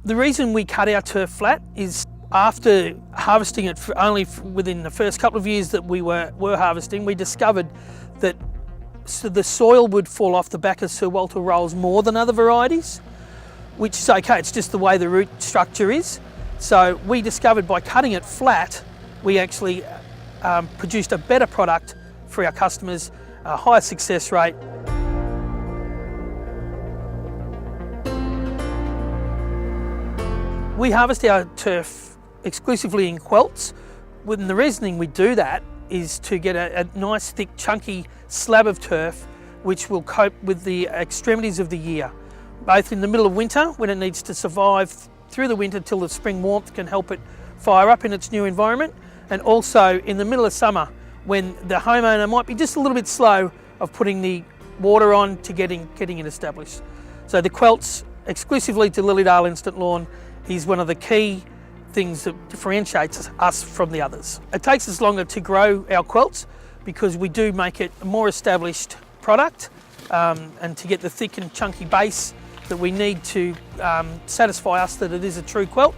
The reason we cut our turf flat is after harvesting it only within the first couple of years that we were harvesting, we discovered that the soil would fall off the back of Sir Walter Roll's more than other varieties, which is okay, it's just the way the root structure is. So we discovered by cutting it flat, we actually produced a better product for our customers, a higher success rate. We harvest our turf exclusively in quelts. And the reasoning we do that is to get a nice thick chunky slab of turf which will cope with the extremities of the year, both in the middle of winter when it needs to survive through the winter till the spring warmth can help it fire up in its new environment, and also in the middle of summer when the homeowner might be just a little bit slow of putting the water on to getting it established. So the quelts exclusively to Lilydale Instant Lawn is one of the key things that differentiates us from the others. It takes us longer to grow our quelts because we do make it a more established product and to get the thick and chunky base that we need to satisfy us that it is a true quelt.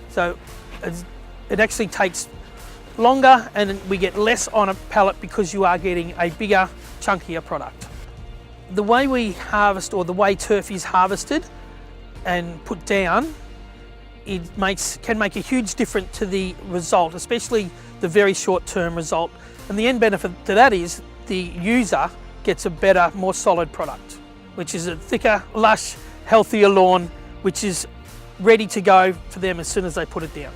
So it actually takes longer and we get less on a pallet because you are getting a bigger, chunkier product. The way we harvest, or the way turf is harvested and put down, it can make a huge difference to the result, especially the very short-term result. And the end benefit to that is the user gets a better, more solid product, which is a thicker, lush, healthier lawn, which is ready to go for them as soon as they put it down.